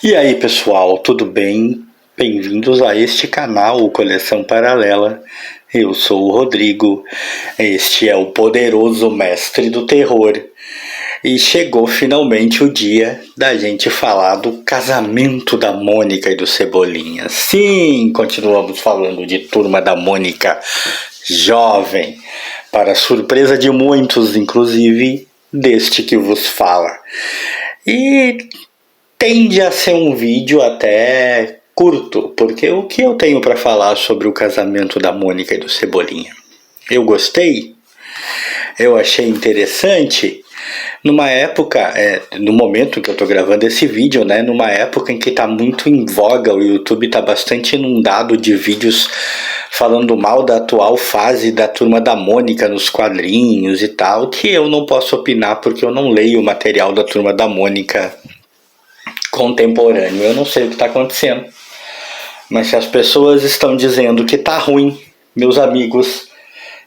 E aí pessoal, tudo bem? Bem-vindos a este canal, o Coleção Paralela. Eu sou o Rodrigo, este é o poderoso mestre do terror. E chegou finalmente o dia da gente falar do casamento da Mônica e do Cebolinha. Sim, continuamos falando de Turma da Mônica jovem, para surpresa de muitos, inclusive deste que vos fala. E tende a ser um vídeo até curto, porque o que eu tenho para falar sobre o casamento da Mônica e do Cebolinha? Eu gostei, eu achei interessante, numa época, no momento que eu tô gravando esse vídeo, né, numa época em que tá muito em voga, o YouTube tá bastante inundado de vídeos falando mal da atual fase da Turma da Mônica nos quadrinhos e tal, que eu não posso opinar porque eu não leio o material da Turma da Mônica contemporâneo. Eu não sei o que está acontecendo, mas se as pessoas estão dizendo que está ruim, meus amigos,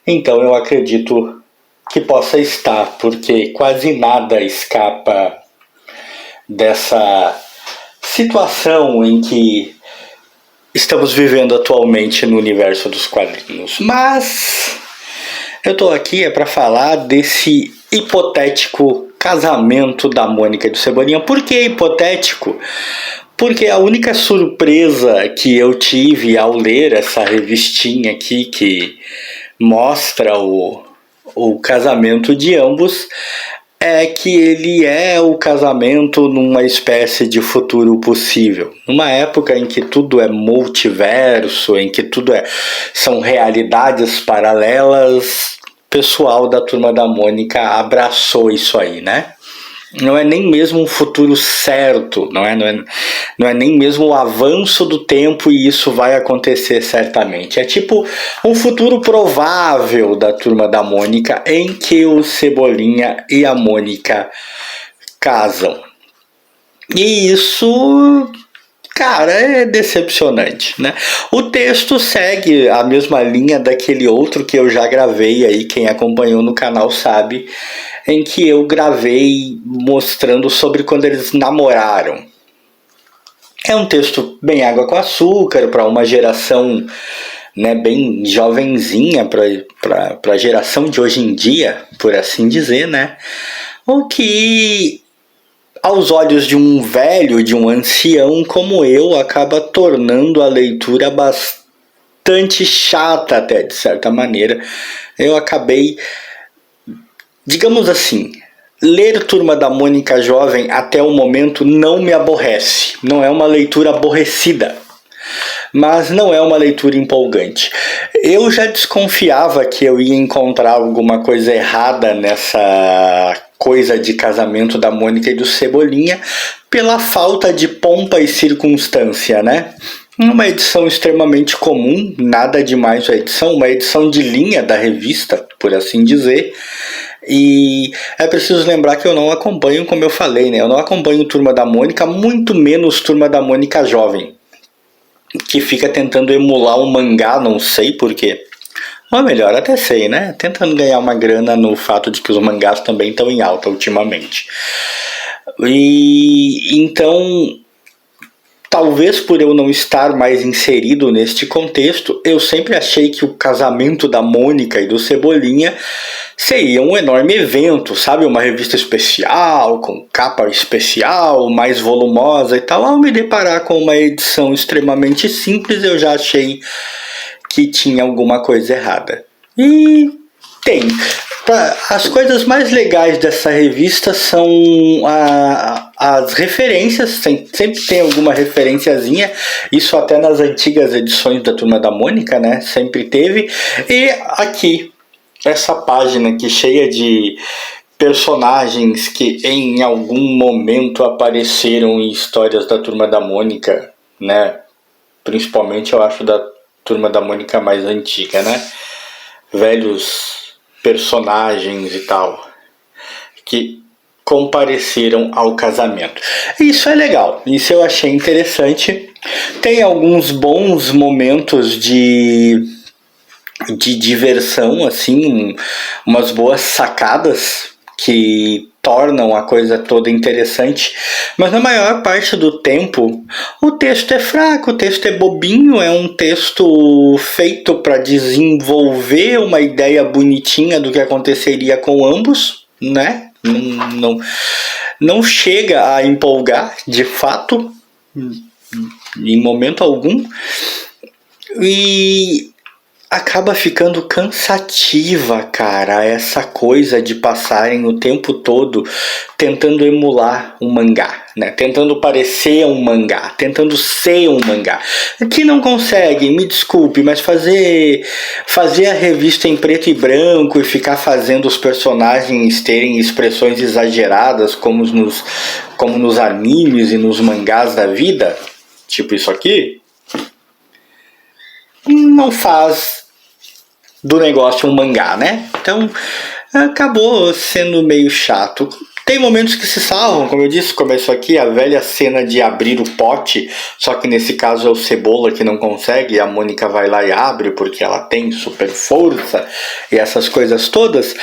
então eu acredito que possa estar, porque quase nada escapa dessa situação em que estamos vivendo atualmente no universo dos quadrinhos. Mas eu estou aqui para falar desse hipotético casamento da Mônica e do Cebolinha. Por que hipotético? Porque a única surpresa que eu tive ao ler essa revistinha aqui que mostra o casamento de ambos é que ele é o casamento numa espécie de futuro possível. Numa época em que tudo é multiverso, em que tudo são realidades paralelas, o pessoal da Turma da Mônica abraçou isso aí, né? Não é nem mesmo um futuro certo, não é nem mesmo o avanço do tempo e isso vai acontecer certamente. É tipo um futuro provável da Turma da Mônica em que o Cebolinha e a Mônica casam. E isso, cara, é decepcionante, né? O texto segue a mesma linha daquele outro que eu já gravei aí, quem acompanhou no canal sabe, em que eu gravei mostrando sobre quando eles namoraram. É um texto bem água com açúcar para uma geração, né, bem jovenzinha, para a geração de hoje em dia, por assim dizer, né? O que aos olhos de um velho, de um ancião como eu, acaba tornando a leitura bastante chata até, de certa maneira. Eu acabei, digamos assim, ler Turma da Mônica jovem até o momento não me aborrece. Não é uma leitura aborrecida, mas não é uma leitura empolgante. Eu já desconfiava que eu ia encontrar alguma coisa errada nessa coisa de casamento da Mônica e do Cebolinha pela falta de pompa e circunstância, né? Uma edição extremamente comum, nada demais a edição, uma edição de linha da revista, por assim dizer. E é preciso lembrar que eu não acompanho, como eu falei, né? Eu não acompanho Turma da Mônica, muito menos Turma da Mônica jovem, que fica tentando emular um mangá, não sei porquê. Ou melhor, até sei, né? Tentando ganhar uma grana no fato de que os mangás também estão em alta ultimamente. E então, talvez por eu não estar mais inserido neste contexto, eu sempre achei que o casamento da Mônica e do Cebolinha seria um enorme evento, sabe? Uma revista especial, com capa especial, mais volumosa e tal. Ao me deparar com uma edição extremamente simples, eu já achei que tinha alguma coisa errada. E tem. As coisas mais legais dessa revista são as referências, sempre tem alguma referenciazinha, isso até nas antigas edições da Turma da Mônica, né? Sempre teve. E aqui, essa página aqui cheia de personagens que em algum momento apareceram em histórias da Turma da Mônica, né? Principalmente eu acho da Turma da Mônica mais antiga, né? Velhos personagens e tal que compareceram ao casamento. Isso é legal, isso eu achei interessante. Tem alguns bons momentos de diversão, assim, umas boas sacadas que tornam a coisa toda interessante, mas na maior parte do tempo o texto é fraco, o texto é bobinho, é um texto feito para desenvolver uma ideia bonitinha do que aconteceria com ambos, né? Não chega a empolgar, de fato, em momento algum, e acaba ficando cansativa, cara, essa coisa de passarem o tempo todo tentando emular um mangá, né? Tentando parecer um mangá, tentando ser um mangá. Que não conseguem, me desculpe, mas fazer a revista em preto e branco e ficar fazendo os personagens terem expressões exageradas como nos animes e nos mangás da vida, tipo isso aqui, não faz do negócio um mangá, né? Então acabou sendo meio chato. Tem momentos que se salvam, como eu disse, começou aqui a velha cena de abrir o pote, só que nesse caso é o Cebola que não consegue, e a Mônica vai lá e abre porque ela tem super força e essas coisas todas.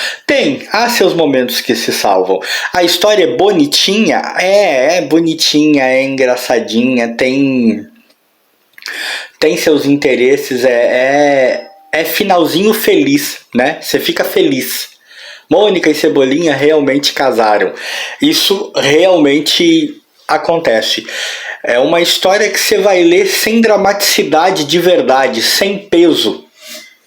Há seus momentos que se salvam. A história é bonitinha? É bonitinha, é engraçadinha, tem seus interesses, é finalzinho feliz, né? Você fica feliz. Mônica e Cebolinha realmente casaram. Isso realmente acontece. É uma história que você vai ler sem dramaticidade de verdade, sem peso,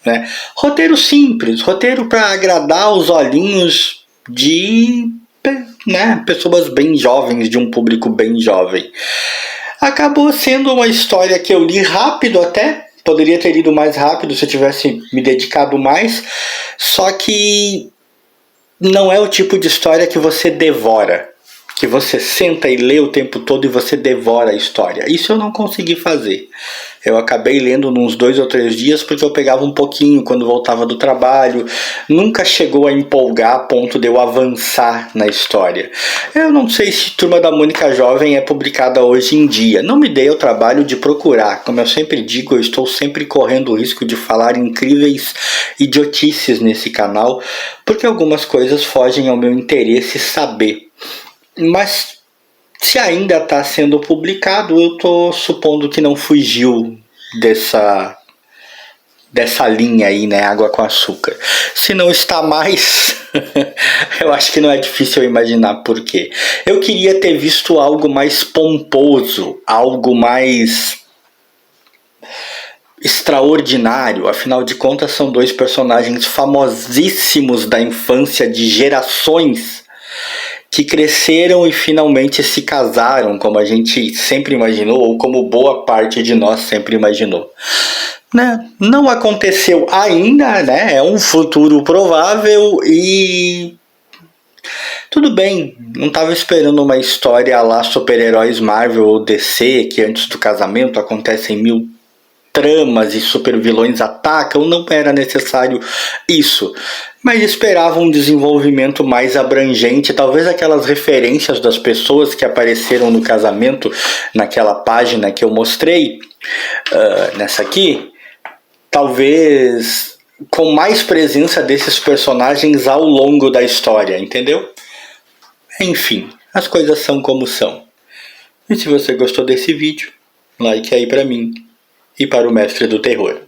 né? Roteiro simples, roteiro para agradar os olhinhos de, né, pessoas bem jovens, de um público bem jovem. Acabou sendo uma história que eu li rápido até. Poderia ter lido mais rápido se eu tivesse me dedicado mais. Só que não é o tipo de história que você devora. Que você senta e lê o tempo todo e você devora a história. Isso eu não consegui fazer. Eu acabei lendo uns 2 ou 3 dias porque eu pegava um pouquinho quando voltava do trabalho. Nunca chegou a empolgar a ponto de eu avançar na história. Eu não sei se Turma da Mônica Jovem é publicada hoje em dia. Não me dei o trabalho de procurar. Como eu sempre digo, eu estou sempre correndo o risco de falar incríveis idiotices nesse canal, porque algumas coisas fogem ao meu interesse saber. Mas se ainda está sendo publicado, eu estou supondo que não fugiu dessa linha aí, né? Água com açúcar. Se não está mais, eu acho que não é difícil eu imaginar por quê. Eu queria ter visto algo mais pomposo, algo mais extraordinário. Afinal de contas, são 2 personagens famosíssimos da infância de gerações que cresceram e finalmente se casaram, como a gente sempre imaginou, ou como boa parte de nós sempre imaginou. Né? Não aconteceu ainda, né? É um futuro provável e tudo bem, não estava esperando uma história lá super-heróis Marvel ou DC, que antes do casamento acontecem 1000 tramas e super-vilões atacam, não era necessário isso. Mas esperava um desenvolvimento mais abrangente, talvez aquelas referências das pessoas que apareceram no casamento, naquela página que eu mostrei, nessa aqui, talvez com mais presença desses personagens ao longo da história, entendeu? Enfim, as coisas são como são. E se você gostou desse vídeo, like aí pra mim e para o Mestre do Terror.